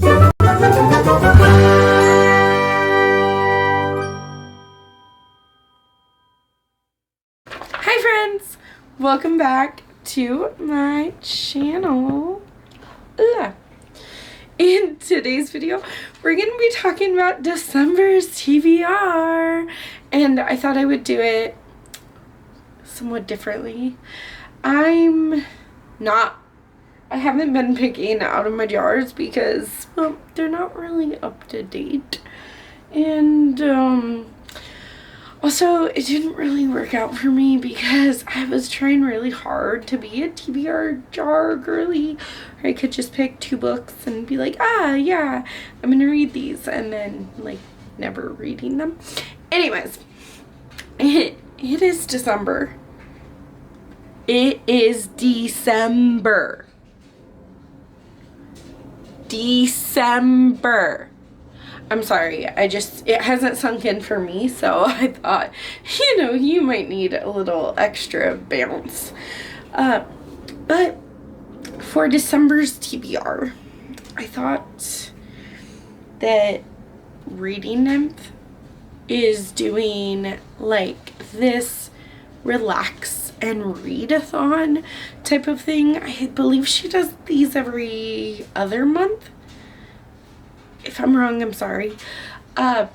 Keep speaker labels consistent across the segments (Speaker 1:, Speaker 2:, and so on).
Speaker 1: Hi friends! Welcome back to my channel. In today's video, we're going to be talking about December's TBR, and I thought I would do it somewhat differently. I haven't been picking out of my jars because, well, they're not really up to date, and also, it didn't really work out for me because I was trying really hard to be a TBR jar girly. Or I could just pick 2 books and be like, yeah, I'm gonna read these, and then, like, never reading them. Anyways, it is December. It is December. I'm sorry, it hasn't sunk in for me, so I thought, you might need a little extra bounce. But for December's TBR, I thought that Reading Nymph is doing like this relax and read-a-thon type of thing. I believe she does these every other month. If I'm wrong, I'm sorry. But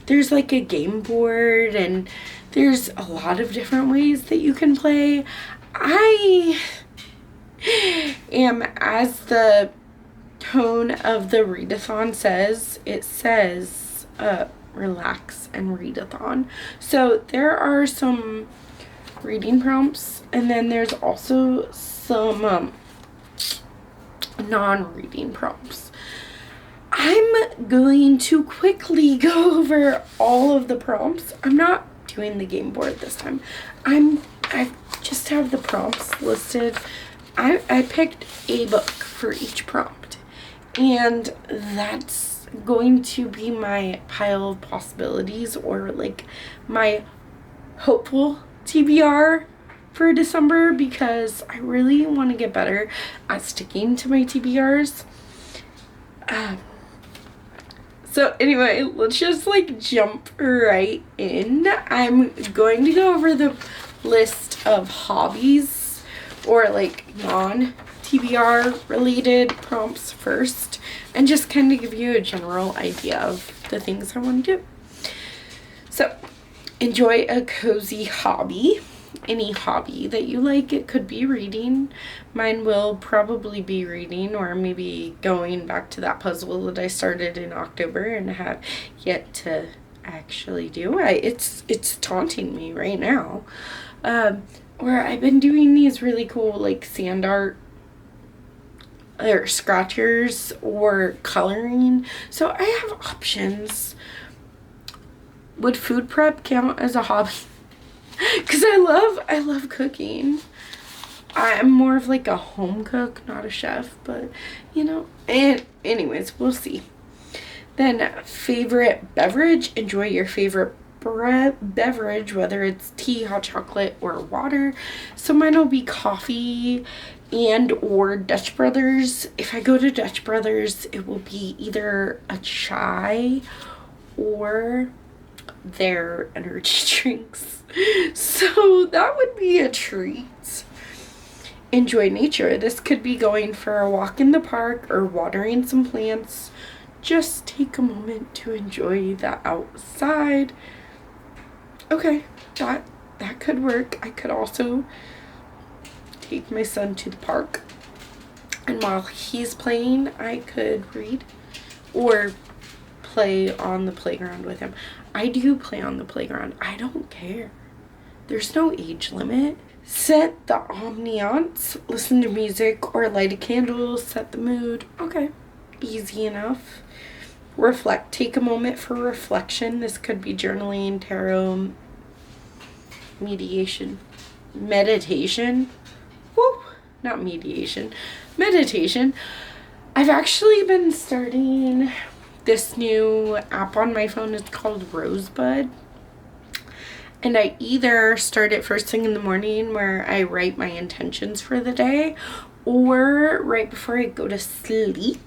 Speaker 1: there's like a game board and there's a lot of different ways that you can play. I am, as the tone of the readathon says, it says relax and readathon. So there are some reading prompts, and then there's also some non-reading prompts. I'm going to quickly go over all of the prompts. I'm not doing the game board this time. I just have the prompts listed. I picked a book for each prompt, and that's going to be my pile of possibilities, or like my hopeful TBR for December, because I really want to get better at sticking to my TBRs. So anyway, let's just like jump right in. I'm going to go over the list of hobbies or like non-TBR related prompts first, and just kind of give you a general idea of the things I want to do. So, enjoy a cozy hobby. Any hobby that you like. It could be reading. Mine will probably be reading, or maybe going back to that puzzle that I started in October and have yet to actually do. It's taunting me right now. Or I've been doing these really cool like sand art or scratchers or coloring. So I have options. Would food prep count as a hobby? Because I love cooking. I'm more of like a home cook, not a chef, but and anyways, we'll see. Then favorite beverage. Enjoy your favorite beverage, whether it's tea, hot chocolate, or water. So mine will be coffee and or Dutch Brothers. If I go to Dutch Brothers, it will be either a chai or their energy drinks. So that would be a treat. Enjoy nature. This could be going for a walk in the park or watering some plants. Just take a moment to enjoy the outside. Okay, that could work. I could also take my son to the park, and while he's playing, I could read or play on the playground with him. I do play on the playground. I don't care. There's no age limit. Set the ambiance. Listen to music or light a candle. Set the mood. Okay. Easy enough. Reflect. Take a moment for reflection. This could be journaling, tarot, meditation. Woo! Not mediation. Meditation. I've actually been starting this new app on my phone. It's called Rosebud. And I either start it first thing in the morning where I write my intentions for the day, or right before I go to sleep,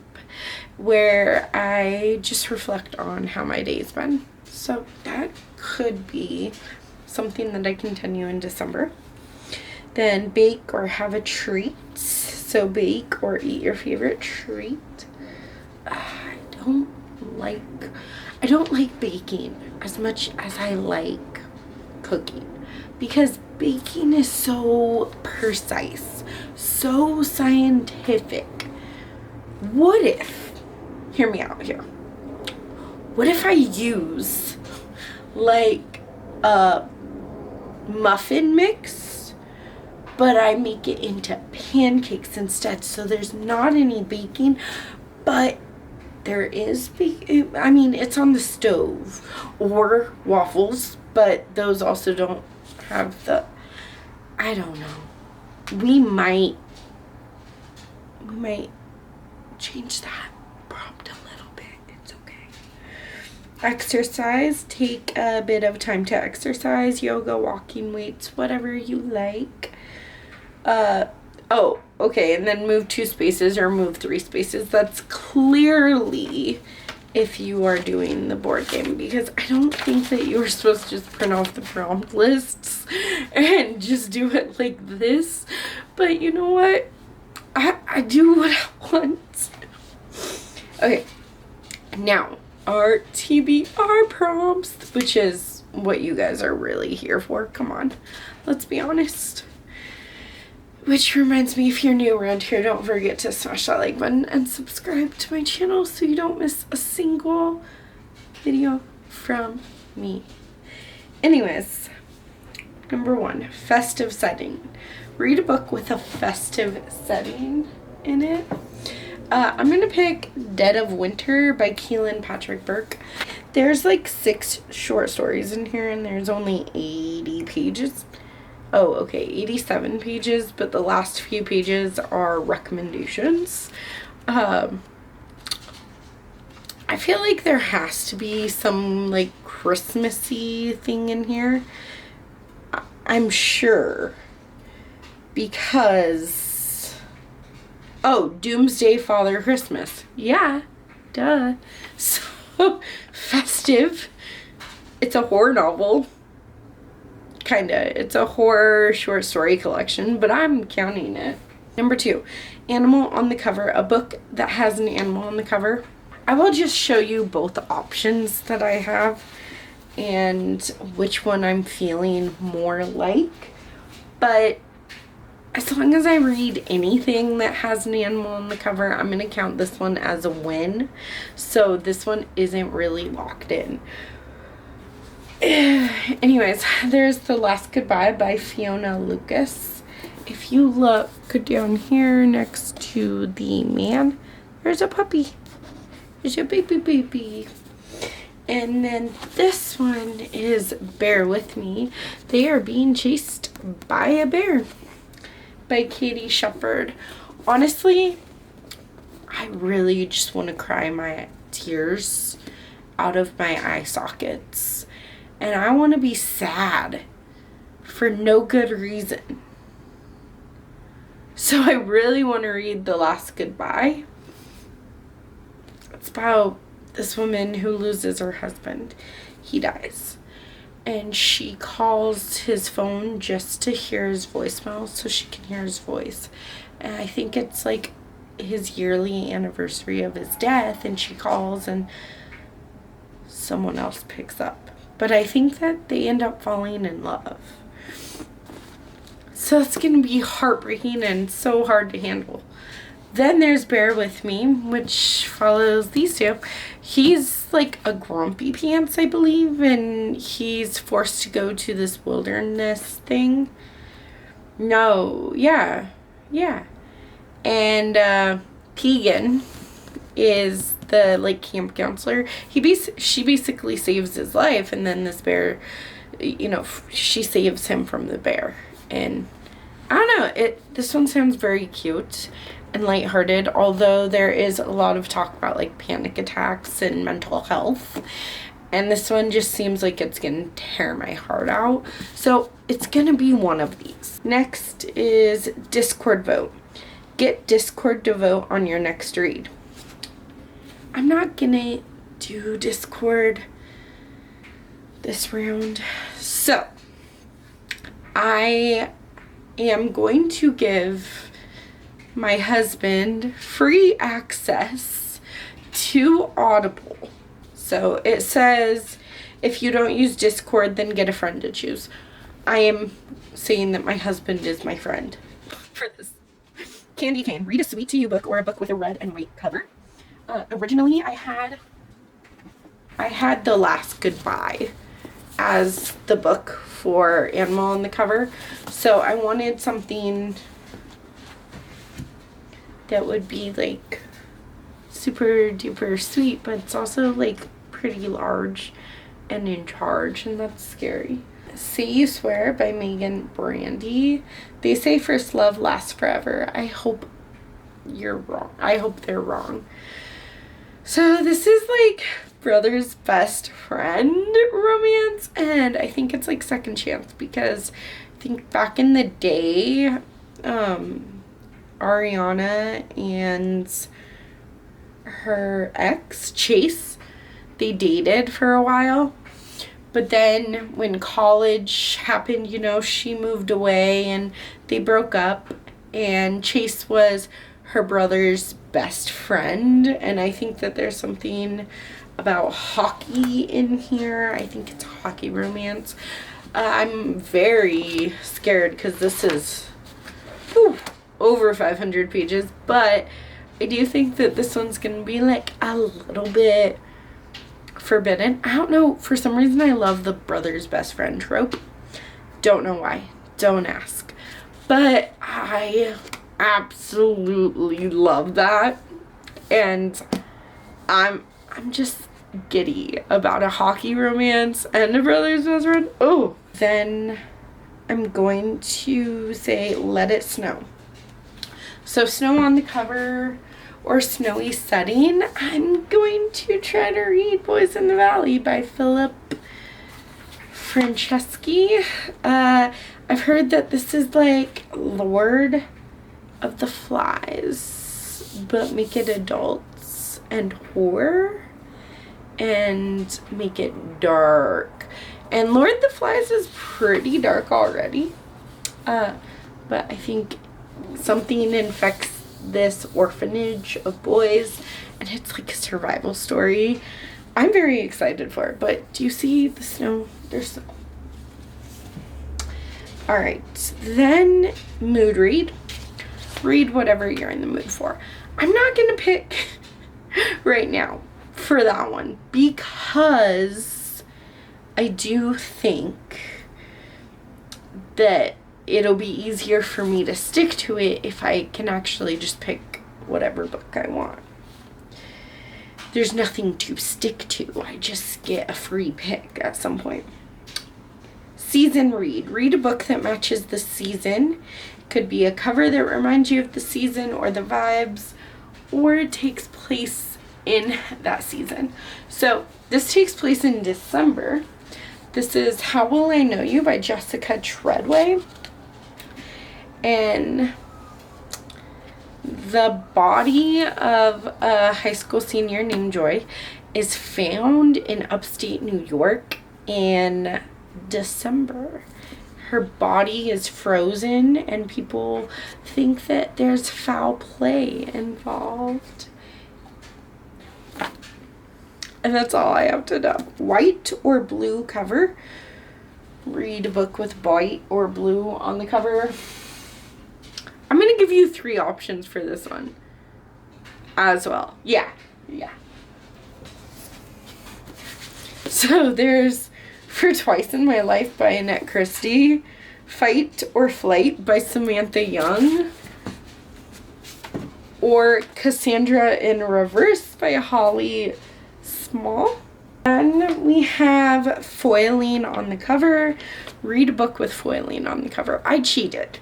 Speaker 1: where I just reflect on how my day's been. So that could be something that I continue in December. Then bake or have a treat. So bake or eat your favorite treat. I don't like baking as much as I like cooking, because baking is so precise, so scientific. What if, hear me out here, what if I use like a muffin mix, but I make it into pancakes instead, so there's not any baking, but there is I mean, it's on the stove, or waffles, but those also don't have the, I don't know. We might change that prompt a little bit. It's okay. Exercise. Take a bit of time to exercise. Yoga, walking, weights, whatever you like. Oh, okay, and then move 2 spaces or move 3 spaces. That's clearly if you are doing the board game, because I don't think that you were supposed to just print off the prompt lists and just do it like this. But you know what? I do what I want. Okay, now our TBR prompts, which is what you guys are really here for. Come on, let's be honest. Which reminds me, if you're new around here, don't forget to smash that like button and subscribe to my channel so you don't miss a single video from me. Anyways, number 1, festive setting. Read a book with a festive setting in it. I'm gonna pick Dead of Winter by Keelan Patrick Burke. There's like 6 short stories in here, and there's only 80 pages. Oh, okay, 87 pages, but the last few pages are recommendations. I feel like there has to be some like Christmassy thing in here. I'm sure, because, oh, Doomsday Father Christmas. Yeah, duh. So festive. It's a horror novel. Kinda. It's a horror short story collection, but I'm counting it. Number 2, animal on the cover. A book that has an animal on the cover. I will just show you both options that I have and which one I'm feeling more like. But as long as I read anything that has an animal on the cover, I'm going to count this one as a win. So this one isn't really locked in. Anyways, there's The Last Goodbye by Fiona Lucas. If you look down here next to the man, there's a puppy. There's a baby. And then this one is Bear With Me. They are being chased by a bear by Katie Shepherd. Honestly, I really just want to cry my tears out of my eye sockets. And I want to be sad for no good reason. So I really want to read The Last Goodbye. It's about this woman who loses her husband. He dies. And she calls his phone just to hear his voicemail so she can hear his voice. And I think it's like his yearly anniversary of his death, and she calls and someone else picks up. But I think that they end up falling in love. So it's going to be heartbreaking and so hard to handle. Then there's Bear With Me, which follows these 2. He's like a grumpy pants, I believe, and he's forced to go to this wilderness thing. No, yeah. And Keegan is the like camp counselor. She basically saves his life, and then this bear, she saves him from the bear. And I don't know, this one sounds very cute and lighthearted, although there is a lot of talk about like panic attacks and mental health. And this one just seems like it's gonna tear my heart out. So it's gonna be one of these. Next is Discord vote. Get Discord to vote on your next read. I'm not gonna do Discord this round. So, I am going to give my husband free access to Audible. So it says, if you don't use Discord, then get a friend to choose. I am saying that my husband is my friend for this. Candy Cane, read a sweet to you book or a book with a red and white cover. Originally, I had The Last Goodbye as the book for Animal on the cover. So I wanted something that would be like super duper sweet, but it's also like pretty large and in charge, and that's scary. Say You Swear by Megan Brandy. They say first love lasts forever. I hope you're wrong. I hope they're wrong. So this is like brother's best friend romance, and I think it's like second chance because I think back in the day, Ariana and her ex, Chase, they dated for a while. But then when college happened, you know, she moved away and they broke up, and Chase was her brother's best friend. And I think that there's something about hockey in here. I think it's hockey romance. I'm very scared because this is over 500 pages, but I do think that this one's gonna be like a little bit forbidden. I don't know, for some reason I love the brother's best friend trope. Don't know why. Don't ask. But I absolutely love that. And I'm just giddy about a hockey romance and a brother's best friend. Oh, then I'm going to say Let It Snow. So snow on the cover or snowy setting. I'm going to try to read Boys in the Valley by Philip Franceschi. I've heard that this is like Lord of the Flies, but make it adults and horror and make it dark. And Lord of the Flies is pretty dark already. But I think something infects this orphanage of boys, and it's like a survival story. I'm very excited for it. But do you see the snow? There's snow. All right, then mood read. Read whatever you're in the mood for. I'm not gonna pick right now for that one because I do think that it'll be easier for me to stick to it if I can actually just pick whatever book I want. There's nothing to stick to. I just get a free pick at some point. Season read. Read a book that matches the season. It could be a cover that reminds you of the season or the vibes, or it takes place in that season. So this takes place in December. This is How Will I Know You by Jessica Treadway. And the body of a high school senior named Joy is found in upstate New York in December. Her body is frozen and people think that there's foul play involved. And that's all I have to know. White or blue cover. Read a book with white or blue on the cover. I'm going to give you 3 options for this one as well. Yeah. So there's For Twice in My Life by Annette Christie, Fight or Flight by Samantha Young, or Cassandra in Reverse by Holly Small. And we have foiling on the cover. Read a book with foiling on the cover. I cheated.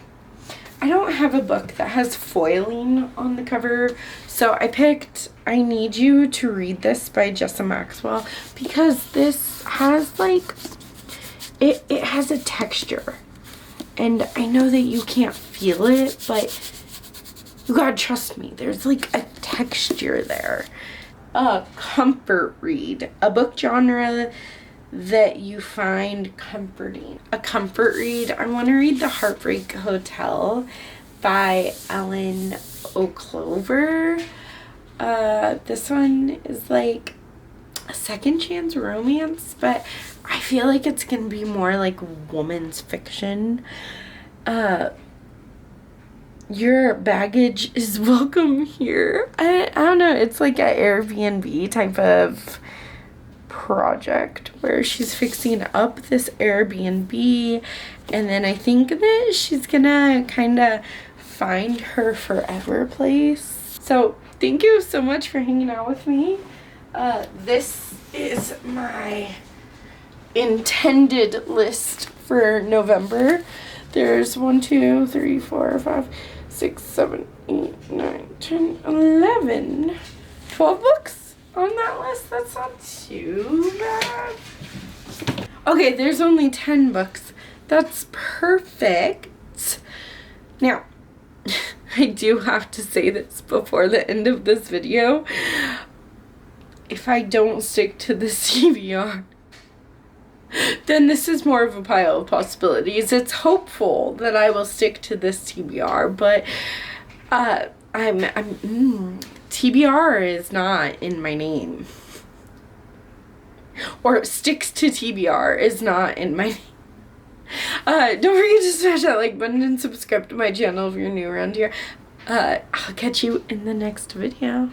Speaker 1: I don't have a book that has foiling on the cover, so I picked I Need You to Read This by Jessa Maxwell because this has like, it has a texture, and I know that you can't feel it, but You gotta trust me. There's like a texture there. A comfort read. A book genre that you find comforting. A comfort read. I want to read The Heartbreak Hotel by Ellen O'Clover. This one is like a second chance romance, but I feel like it's gonna be more like woman's fiction. Your baggage is welcome here. I don't know, it's like an Airbnb type of project where she's fixing up this Airbnb, and then I think that she's gonna kind of find her forever place. So thank you so much for hanging out with me. This is my intended list for November. There's 1, 2, 3, 4, 5, 6, 7, 8, 9, 10, 11, 12 books on that list. That's not too bad. Okay, there's only 10 books. That's perfect. Now, I do have to say this before the end of this video. If I don't stick to the TBR, then this is more of a pile of possibilities. It's hopeful that I will stick to this TBR, but TBR is not in my name. Or sticks to TBR is not in my name. Don't forget to smash that like button and subscribe to my channel if you're new around here. I'll catch you in the next video.